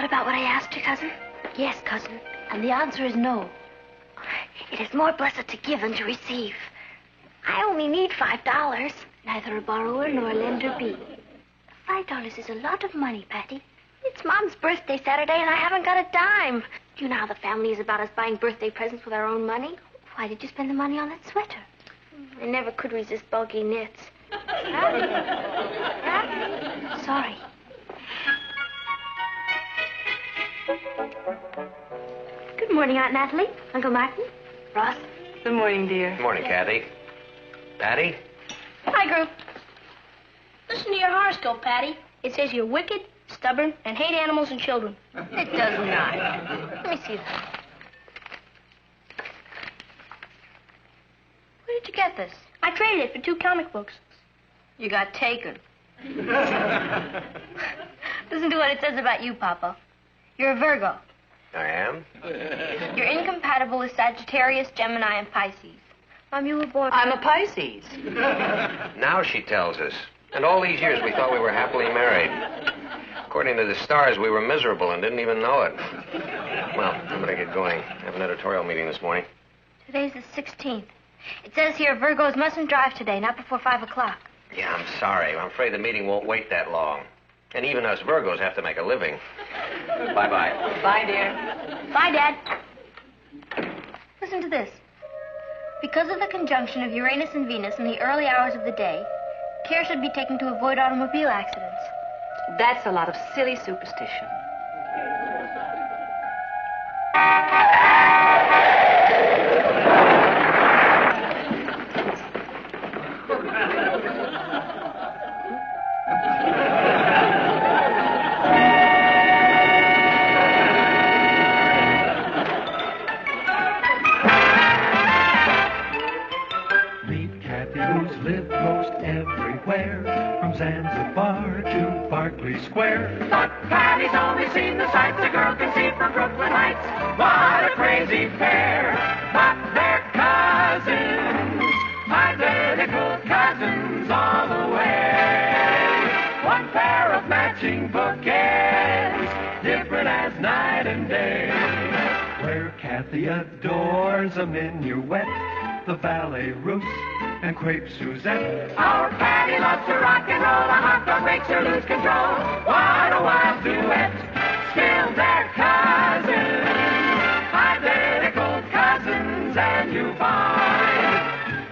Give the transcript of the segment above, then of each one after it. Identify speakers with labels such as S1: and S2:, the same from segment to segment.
S1: thought about what I asked you, cousin? Yes, cousin. And the answer is no. It is more blessed to give than to receive. I only need $5. Neither a borrower nor a lender be. $5 is a lot of money, Patty. It's Mom's birthday Saturday, and I haven't got a dime. Do you know how the family is about us buying birthday presents with our own money? Why did you spend the money on that sweater? I never could resist bulky knits. Huh? Sorry. Good morning, Aunt Natalie. Uncle Martin. Ross.
S2: Good morning, dear.
S3: Good morning, Kathy. Patty?
S4: Hi, Group. Listen to your horoscope, Patty. It says you're wicked, stubborn, and hate animals and children.
S2: It does not.
S4: Let me see that. Where did you get this? I traded it for 2 comic books.
S2: You got taken.
S4: Listen to what it says about you, Papa. You're a Virgo.
S3: I am?
S4: You're incompatible with Sagittarius, Gemini, and Pisces. Mom, you were born...
S2: I'm a Pisces.
S3: Now she tells us. And all these years we thought we were happily married. According to the stars, we were miserable and didn't even know it. Well, I better get going. I have an editorial meeting this morning.
S4: Today's the 16th. It says here Virgos mustn't drive today, not before 5 o'clock.
S3: Yeah, I'm sorry. I'm afraid the meeting won't wait that long. And even us Virgos have to make a living. Bye-bye.
S2: Bye, dear.
S4: Bye, Dad. Listen to this. Because of the conjunction of Uranus and Venus in the early hours of the day, care should be taken to avoid automobile accidents.
S2: That's a lot of silly superstition.
S5: Square. But Patty's only seen the sights a girl can see from Brooklyn Heights. What a crazy pair. But they're cousins, identical cousins all the way. One pair of matching bouquets, different as night and day. Where Kathy adores a minuet, the ballet russe, and crepe Suzette. Our Patty loves to rock and roll. A hot dog makes her lose control. What a wild duet. Still they're cousins, identical cousins, and you find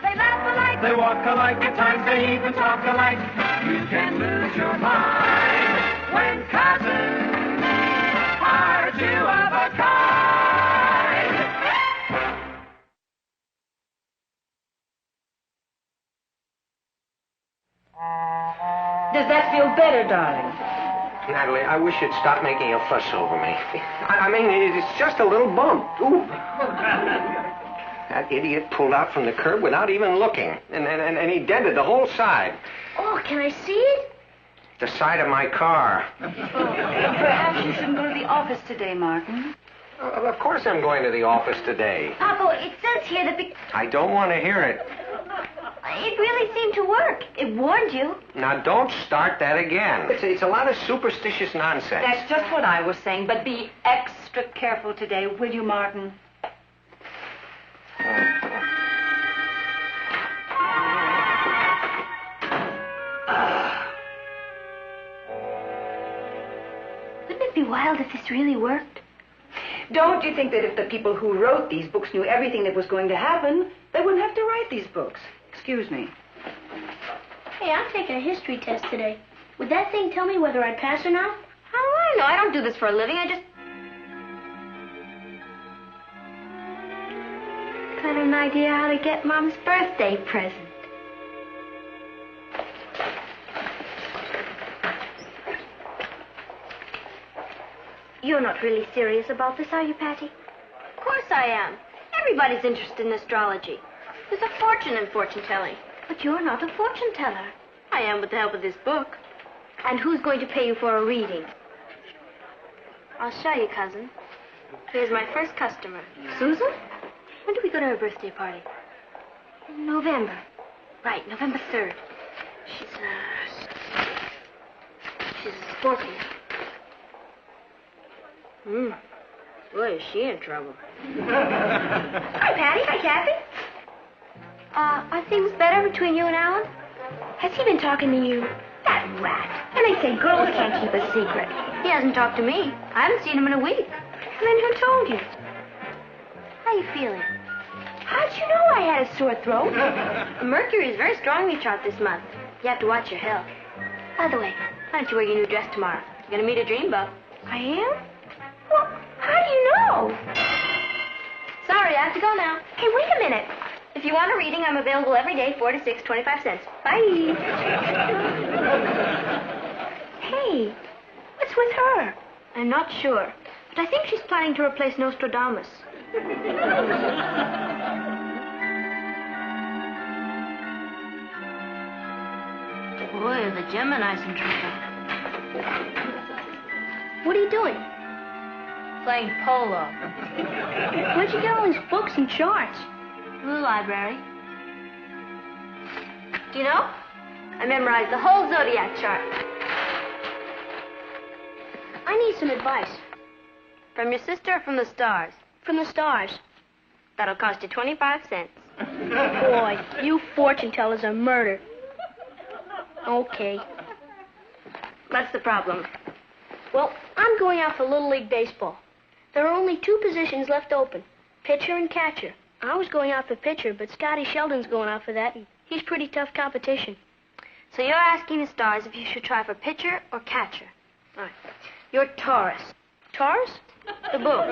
S5: they laugh alike, they walk alike, at times they even talk alike. You can lose your mind when cousins are 2 of a kind.
S2: Does that feel better, darling?
S3: Natalie, I wish you'd stop making a fuss over me. I mean, it's just a little bump. Ooh. That idiot pulled out from the curb without even looking. And he dented the whole side.
S4: Oh, can I see it?
S3: The side of my car.
S2: Perhaps you shouldn't go to the office today, Martin.
S3: Of course I'm going to the office today.
S4: Papa, it says here that...
S3: I don't want to hear it.
S4: It really seemed to work. It warned you.
S3: Now, don't start that again. It's a lot of superstitious nonsense.
S2: That's just what I was saying, but be extra careful today, will you, Martin?
S4: Wouldn't it be wild if this really worked?
S2: Don't you think that if the people who wrote these books knew everything that was going to happen, they wouldn't have to write these books? Excuse me.
S4: Hey, I'm taking a history test today. Would that thing tell me whether I'd pass or not? How do I know? I don't do this for a living. I just... Got an idea how to get Mom's birthday present. You're not really serious about this, are you, Patty? Of course I am. Everybody's interested in astrology. There's a fortune in fortune-telling. But you're not a fortune-teller. I am with the help of this book. And who's going to pay you for a reading? I'll show you, cousin. Here's my first customer. Susan? When do we go to her birthday party? In November. Right, November 3rd. She's a Scorpio. Boy, is she in trouble.
S1: Hi, Patty. Hi, Kathy.
S4: Are things better between you and Alan?
S1: Has he been talking to you? That rat. And they say girls can't keep a secret.
S4: He hasn't talked to me. I haven't seen him in a week.
S1: And then who told you?
S4: How you feeling?
S1: How'd you know I had a sore throat?
S4: Mercury is very strong in your chart this month. You have to watch your health. By the way, why don't you wear your new dress tomorrow? You're going to meet a dreamboat.
S1: I am? Well, how do you know?
S4: Sorry, I have to go now.
S1: Hey, wait a minute.
S4: If you want a reading, I'm available every day, 4 to 6, 25 cents. Bye.
S1: Hey, what's with her?
S4: I'm not sure, but I think she's planning to replace Nostradamus. Boy, are the Gemini's in trouble. What are you doing? Playing polo.
S1: Where'd you get all these books and charts?
S4: The library. Do you know? I memorized the whole zodiac chart.
S1: I need some advice.
S4: From your sister or from the stars?
S1: From the stars.
S4: That'll cost you 25 cents.
S1: Boy, you fortune tellers are murder. Okay.
S4: What's the problem?
S1: Well, I'm going out for Little League Baseball. There are only 2 positions left open, pitcher and catcher. I was going out for pitcher, but Scotty Sheldon's going out for that, and he's pretty tough competition.
S4: So you're asking the stars if you should try for pitcher or catcher.
S1: All right.
S4: You're Taurus.
S1: Taurus?
S4: The book.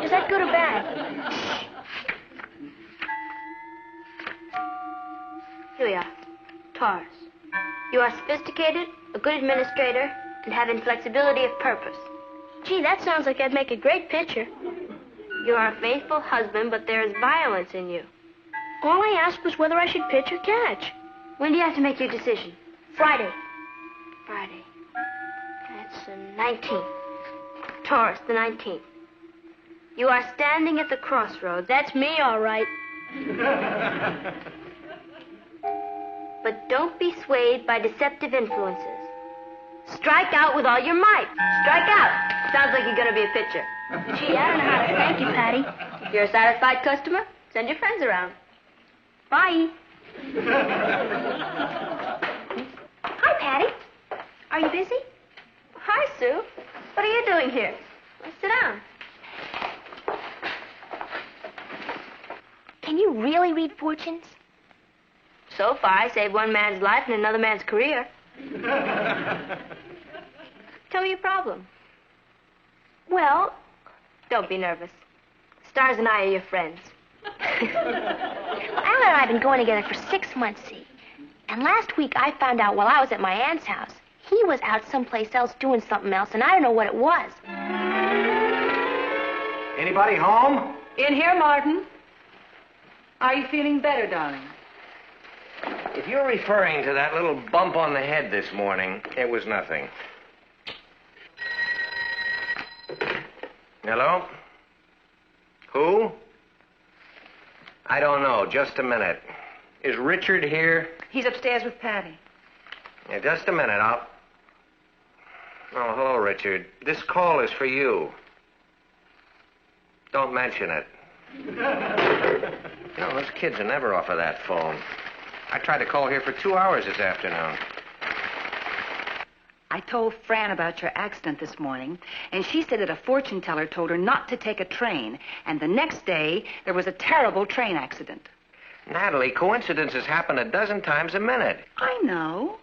S1: Is that good or bad?
S4: Here we are. Taurus. You are sophisticated, a good administrator, and have inflexibility of purpose.
S1: Gee, that sounds like I'd make a great pitcher.
S4: You are a faithful husband, but there is violence in you.
S1: All I asked was whether I should pitch or catch.
S4: When do you have to make your decision?
S1: Friday.
S4: Friday. That's the 19th. Taurus, the 19th. You are standing at the crossroads.
S1: That's me, all right.
S4: But don't be swayed by deceptive influences. Strike out with all your might. Strike out. Sounds like you're going to be a pitcher.
S1: Gee, I don't know how to thank you, Patty.
S4: If you're a satisfied customer, send your friends around.
S1: Bye. Hi, Patty. Are you busy?
S4: Hi, Sue. What are you doing here? Let's sit down.
S1: Can you really read fortunes?
S4: So far, I saved one man's life and another man's career. Tell me your problem.
S1: Well,
S4: don't be nervous. Stars and I are your friends.
S1: Alan and I have been going together for 6 months, see? And last week I found out while I was at my aunt's house, he was out someplace else doing something else, and I don't know what it was.
S3: Anybody home?
S2: In here, Martin. Are you feeling better, darling?
S3: If you're referring to that little bump on the head this morning, it was nothing. Hello? Who? I don't know. Just a minute. Is Richard here?
S2: He's upstairs with Patty.
S3: Yeah, just a minute. Oh, hello, Richard. This call is for you. Don't mention it. You know, those kids are never off of that phone. I tried to call here for 2 hours this afternoon.
S2: I told Fran about your accident this morning, and she said that a fortune teller told her not to take a train, and the next day there was a terrible train accident.
S3: Natalie, coincidences happen a dozen times a minute.
S2: I know.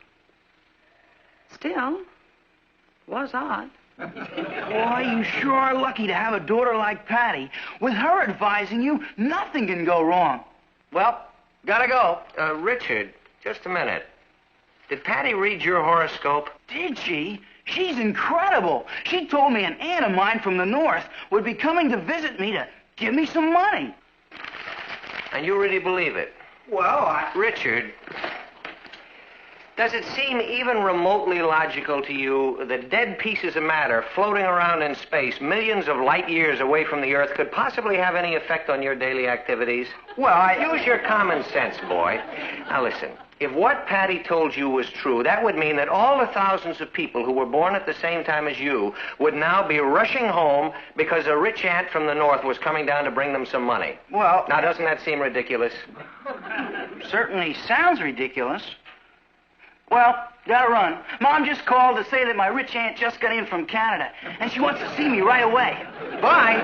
S2: Still, was odd.
S6: Boy, you sure are lucky to have a daughter like Patty. With her advising you, nothing can go wrong. Well, gotta go.
S3: Richard, just a minute. Did Patty read your horoscope?
S6: Did she? She's incredible. She told me an aunt of mine from the north would be coming to visit me to give me some money.
S3: And you really believe it?
S6: Well,
S3: Richard, Does it seem even remotely logical to you that dead pieces of matter floating around in space millions of light years away from the Earth could possibly have any effect on your daily activities?
S6: Well,
S3: Use your common sense, boy. Now listen, if what Patty told you was true, that would mean that all the thousands of people who were born at the same time as you would now be rushing home because a rich aunt from the north was coming down to bring them some money.
S6: Well...
S3: Now, doesn't that seem ridiculous?
S6: Certainly sounds ridiculous. Well, gotta run. Mom just called to say that my rich aunt just got in from Canada, and she wants to see me right away. Bye.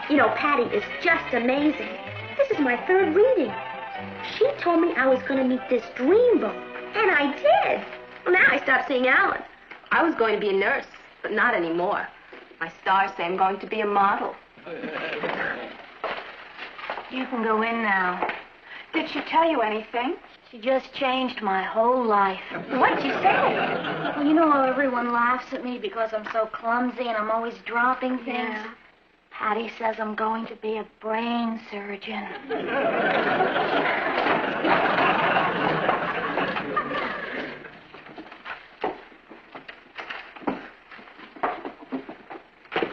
S4: You know, Patty is just amazing. This is my third reading. She told me I was going to meet this dreamboat, and I did. Well, now I stopped seeing Alan.
S7: I was going to be a nurse, but not anymore. My stars say I'm going to be a model.
S2: You can go in now. Did she tell you anything?
S1: She just changed my whole life.
S4: What'd you say?
S1: Well, you know how everyone laughs at me because I'm so clumsy and I'm always dropping things?
S4: Yeah.
S1: Patty says I'm going to be a brain surgeon.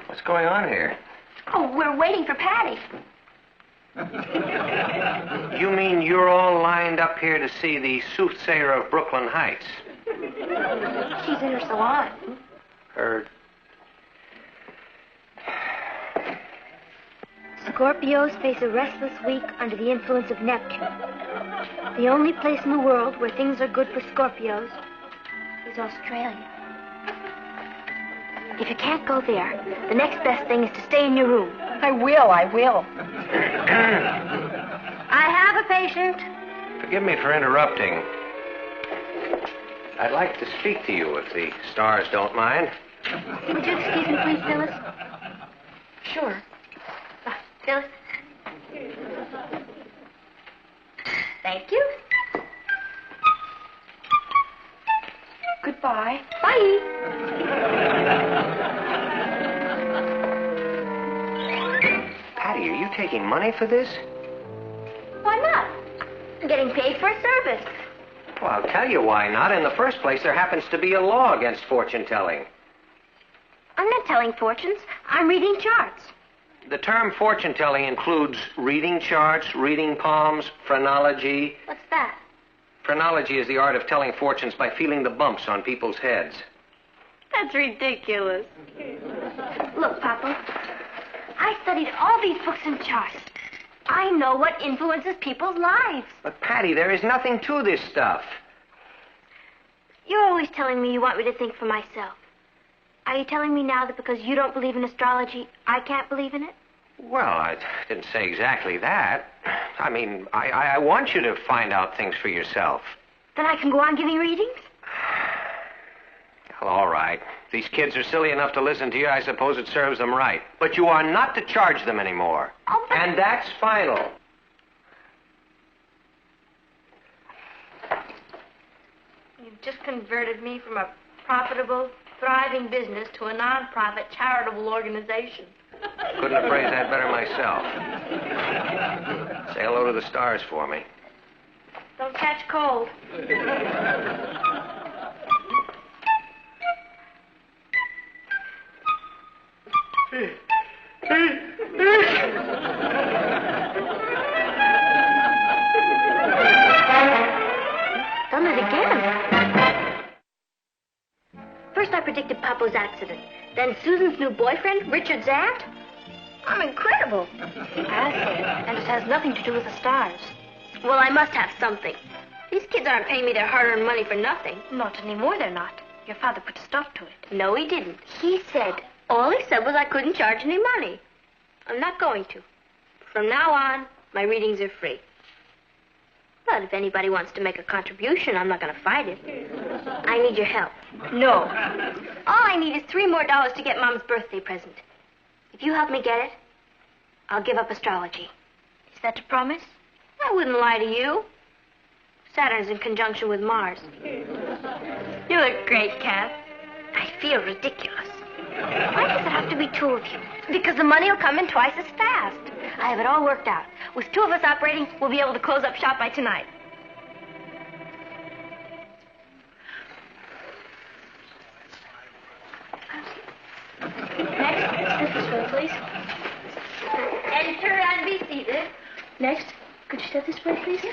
S3: What's going on here?
S4: Oh, we're waiting for Patty.
S3: You mean you're all lined up here to see the soothsayer of Brooklyn Heights?
S4: She's in her salon.
S3: Her...
S1: Scorpios face a restless week under the influence of Neptune. The only place in the world where things are good for Scorpios is Australia. If you can't go there, the next best thing is to stay in your room.
S7: I will.
S1: I have a patient.
S3: Forgive me for interrupting. I'd like to speak to you if the stars don't mind.
S1: Would you excuse me, please, Phyllis?
S7: Sure.
S1: Phyllis? Thank you.
S7: Goodbye.
S1: Bye.
S3: Patty, are you taking money for this?
S1: Why not? I'm getting paid for a service.
S3: Well, I'll tell you why not. In the first place, there happens to be a law against fortune-telling.
S1: I'm not telling fortunes. I'm reading charts.
S3: The term fortune-telling includes reading charts, reading palms, phrenology.
S1: What's that?
S3: Phrenology is the art of telling fortunes by feeling the bumps on people's heads.
S1: That's ridiculous. Look, Papa, I studied all these books and charts. I know what influences people's lives.
S3: But, Patty, there is nothing to this stuff.
S1: You're always telling me you want me to think for myself. Are you telling me now that because you don't believe in astrology, I can't believe in it?
S3: Well, I didn't say exactly that. I mean, I want you to find out things for yourself.
S1: Then I can go on giving readings?
S3: Well, all right. If these kids are silly enough to listen to you, I suppose it serves them right. But you are not to charge them anymore.
S1: Oh, but...
S3: And that's final.
S4: You've just converted me from a profitable, thriving business to a non-profit charitable organization.
S3: Couldn't have phrased that better myself. Say hello to the stars for me.
S4: Don't catch cold.
S1: Done it again. First I predicted Papa's accident. Then Susan's new boyfriend, Richard's aunt. I'm incredible.
S4: And it has nothing to do with the stars.
S1: Well, I must have something. These kids aren't paying me their hard-earned money for nothing.
S4: Not anymore, they're not. Your father put a stop to it.
S1: No, he didn't. All he said was I couldn't charge any money. I'm not going to. From now on, my readings are free. But if anybody wants to make a contribution, I'm not going to fight it. I need your help.
S4: No.
S1: All I need is $3 more to get Mom's birthday present. If you help me get it, I'll give up astrology.
S4: Is that a promise?
S1: I wouldn't lie to you. Saturn's in conjunction with Mars.
S4: You look great, Kath.
S1: I feel ridiculous.
S4: Why does it have to be two of you? Because the money will come in twice as fast. I have it all worked out. With two of us operating, we'll be able to close up shop by tonight. Next, this way, please. Enter and be seated. Next, could you step this way, please?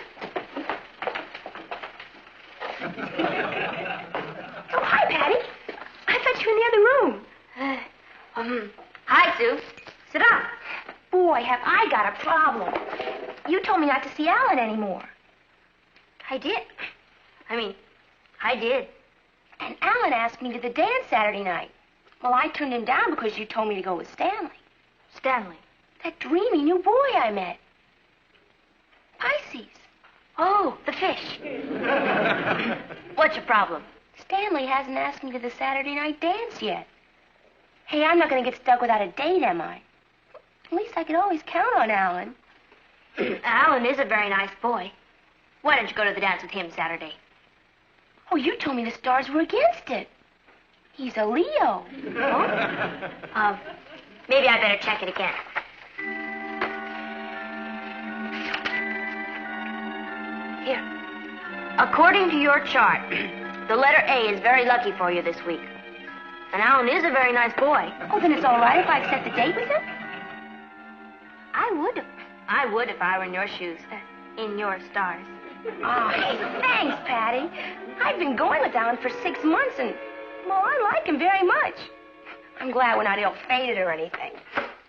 S4: Oh, hi, Patty. I thought you were in the other room. Hi, Sue. Sit down. Boy, have I got a problem. You told me not to see Alan anymore. I did. I did. And Alan asked me to the dance Saturday night. Well, I turned him down because you told me to go with Stanley. Stanley? That dreamy new boy I met. Pisces. Oh, the fish. What's your problem? Stanley hasn't asked me to the Saturday night dance yet. Hey, I'm not going to get stuck without a date, am I? At least I could always count on Alan. Alan is a very nice boy. Why don't you go to the dance with him Saturday? Oh, you told me the stars were against it. He's a Leo. Oh? Maybe I better check it again. Here. According to your chart, the letter A is very lucky for you this week. And Alan is a very nice boy. Oh, then it's all right if I accept the date with him? I would if I were in your shoes. In your stars. Oh, hey, thanks, Patty. I've been going with Alan for 6 months, and, well, I like him very much. I'm glad we're not ill-fated or anything.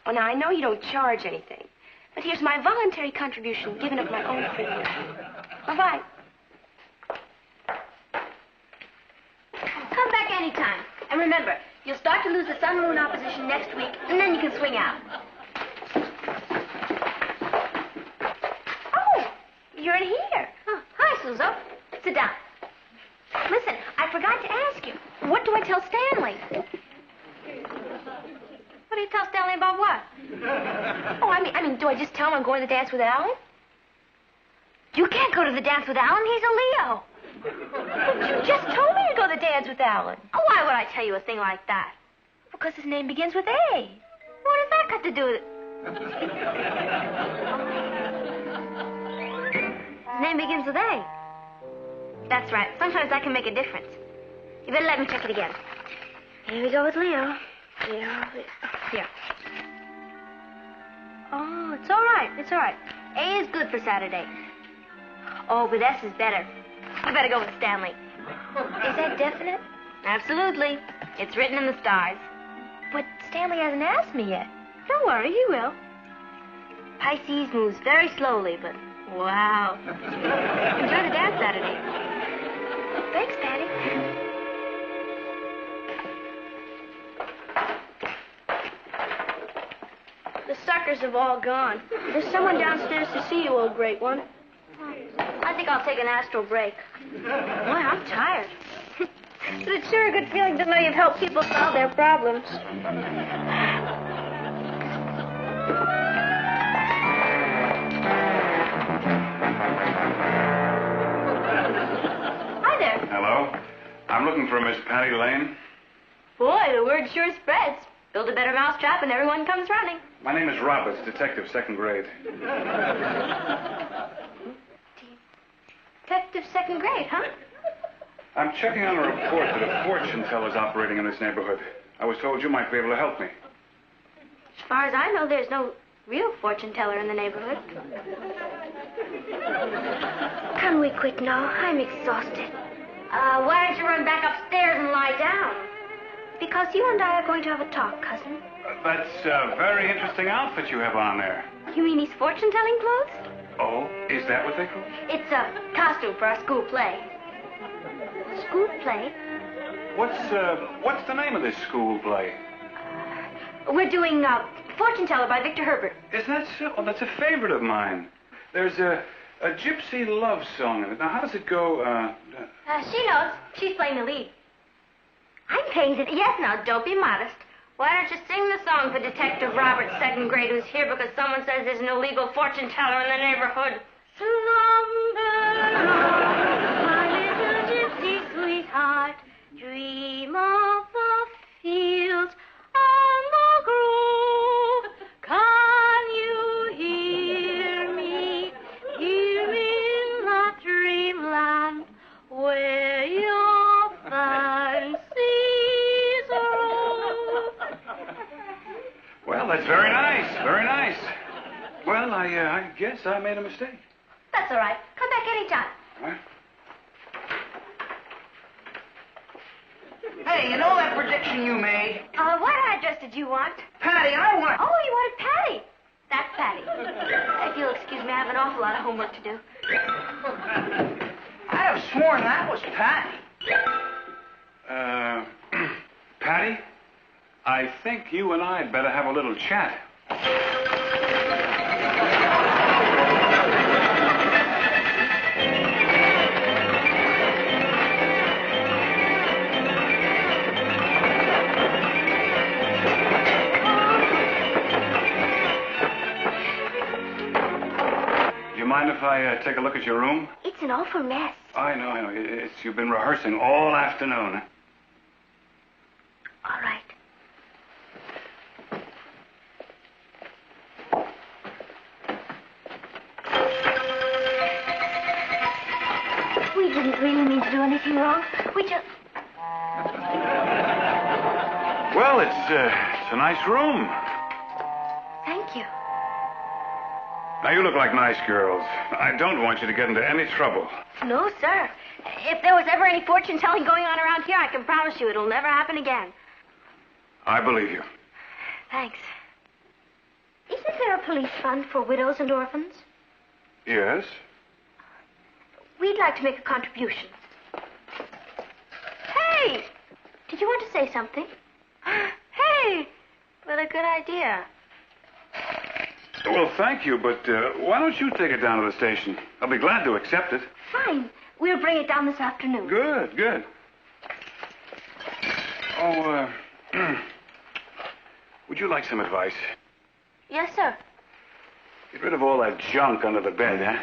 S4: Well, now, I know you don't charge anything, but here's my voluntary contribution, given of my own free will. Bye-bye. Come back anytime. And remember, you'll start to lose the sun-moon opposition next week, and then you can swing out. Oh, you're in here. Oh, hi, Suzo. Sit down. Listen, I forgot to ask you. What do I tell Stanley? What do you tell Stanley about what? Oh, I mean, do I just tell him I'm going to the dance with Alan? You can't go to the dance with Alan. He's a Leo. But you just told me to go to the dance with Alan. Oh, why would I tell you a thing like that? Because his name begins with A. What does that got to do with it? His name begins with A. That's right. Sometimes that can make a difference. You better let me check it again. Here we go with Leo. Leo. Here. Oh, it's all right. It's all right. A is good for Saturday. Oh, but S is better. You better go with Stanley. Is that definite? Absolutely. It's written in the stars. But Stanley hasn't asked me yet. Don't worry, he will. Pisces moves very slowly, but wow. Enjoy the dance Saturday. Thanks, Patty.
S8: The suckers have all gone. There's someone downstairs to see you, old great one.
S4: I think I'll take an astral break. Boy, I'm tired.
S8: But it's sure a good feeling to know you've helped people solve their problems.
S4: Hi there.
S9: Hello. I'm looking for Miss Patty Lane.
S4: Boy, the word sure spreads. Build a better mousetrap and everyone comes running.
S9: My name is Roberts, detective, 2nd grade.
S4: Detective 2nd grade, huh?
S9: I'm checking on a report that a fortune teller's operating in this neighborhood. I was told you might be able to help me.
S4: As far as I know, there's no real fortune teller in the neighborhood.
S8: Can we quit now? I'm exhausted.
S4: Why don't you run back upstairs and lie down?
S8: Because you and I are going to have a talk, cousin.
S9: That's a very interesting outfit you have on there.
S4: You mean these fortune-telling clothes?
S9: Oh, is that what they call it?
S4: It's a costume for our school play.
S8: School play?
S9: What's the name of this school play?
S4: We're doing Fortune Teller by Victor Herbert.
S9: Isn't that so? Oh, that's a favorite of mine. There's a gypsy love song in it. Now, how does it go?
S4: She knows. She's playing the lead. I'm playing the... Yes, now, don't be modest. Why don't you sing the song for Detective Robert, 2nd grade, who's here because someone says there's an illegal fortune teller in the neighborhood? Slumber, my little gypsy sweetheart, dream of the fields
S9: Well, that's very nice. Very nice. Well, I guess I made a mistake.
S4: That's all right. Come back anytime.
S9: What?
S6: Hey, you know that prediction you made?
S4: What address did you want?
S6: Patty, I want...
S4: Oh, you wanted Patty. That's Patty. If you'll excuse me, I have an awful lot of homework to do.
S6: I have sworn that was Patty.
S9: Patty, I think you and I had better have a little chat. Mind if I take a look at your room?
S1: It's an awful mess.
S9: I know. You've been rehearsing all afternoon.
S1: All right. We didn't really mean to do anything wrong. We just...
S9: Well, it's a nice room.
S1: Thank you.
S9: Now, you look like nice girls. I don't want you to get into any trouble.
S4: No, sir. If there was ever any fortune-telling going on around here, I can promise you it'll never happen again.
S9: I believe you.
S4: Thanks. Isn't there a police fund for widows and orphans?
S9: Yes?
S4: We'd like to make a contribution. Hey! Did you want to say something? Hey! What a good idea.
S9: Well, thank you, but why don't you take it down to the station? I'll be glad to accept it.
S4: Fine. We'll bring it down this afternoon.
S9: Good. Oh, would you like some advice?
S4: Yes, sir.
S9: Get rid of all that junk under the bed, huh?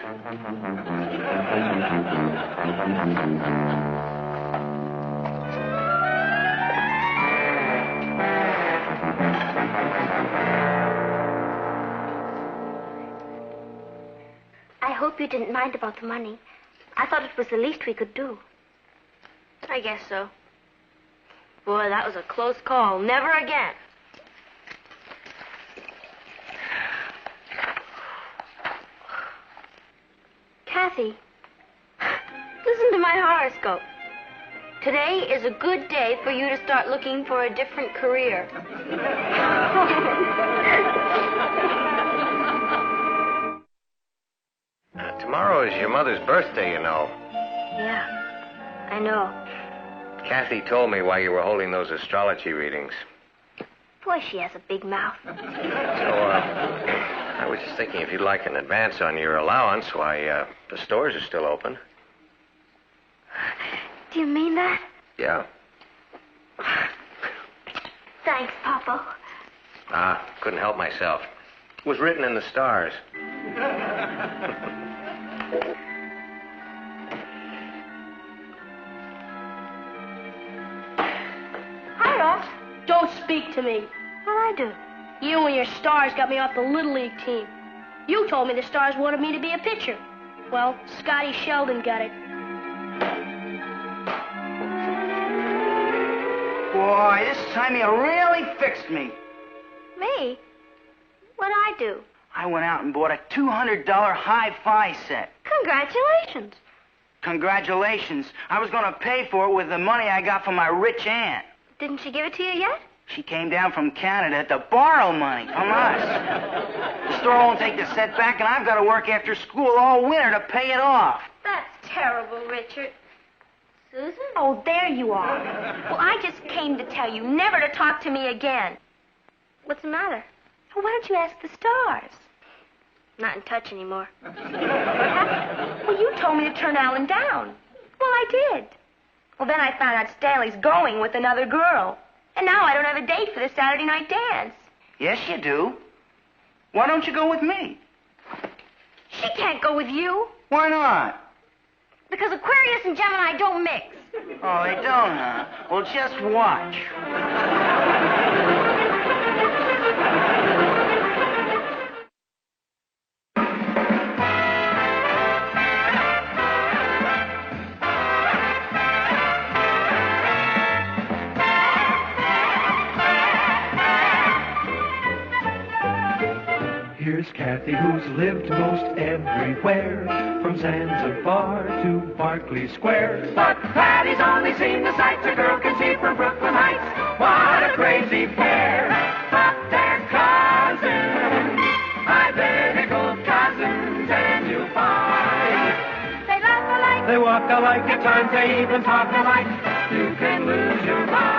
S4: I hope you didn't mind about the money. I thought it was the least we could do. I guess so. Boy, that was a close call. Never again. Kathy, listen to my horoscope. Today is a good day for you to start looking for a different career.
S3: Tomorrow is your mother's birthday, you know.
S4: Yeah, I know.
S3: Kathy told me why you were holding those astrology readings.
S4: Boy, she has a big mouth.
S3: So, I was just thinking if you'd like an advance on your allowance, why, the stores are still open.
S4: Do you mean that?
S3: Yeah.
S4: Thanks, Papa.
S3: Couldn't help myself. It was written in the stars.
S4: Hi, Ross.
S8: Don't speak to me.
S4: Well, I do.
S8: You and your Stars got me off the Little League team. You told me the Stars wanted me to be a pitcher. Well, Scotty Sheldon got it.
S6: Boy, this time you really fixed me.
S4: Me? What'd I do?
S6: I went out and bought a $200 hi-fi set.
S4: Congratulations.
S6: Congratulations. I was going to pay for it with the money I got from my rich aunt.
S4: Didn't she give it to you yet?
S6: She came down from Canada to borrow money from us. The store won't take the set back, and I've got to work after school all winter to pay it off.
S4: That's terrible, Richard. Susan?
S8: Oh, there you are.
S4: Well, I just came to tell you never to talk to me again. What's the matter? Well, why don't you ask the Stars? Not in touch anymore. What happened? Well, you told me to turn Alan down. Well, I did. Well, then I found out Stanley's going with another girl. And now I don't have a date for the Saturday night dance.
S6: Yes, you do. Why don't you go with me?
S4: She can't go with you.
S6: Why not?
S4: Because Aquarius and Gemini don't mix.
S6: Oh, they don't, huh? Well, just watch.
S5: There's Kathy, who's lived most everywhere, from Zanzibar to Berkeley Square. But Patty's only seen the sights a girl can see from Brooklyn Heights. What a crazy pair! But they're cousins, identical cousins, and you'll find they laugh alike, they walk alike, at times they even talk alike. You can lose your mind.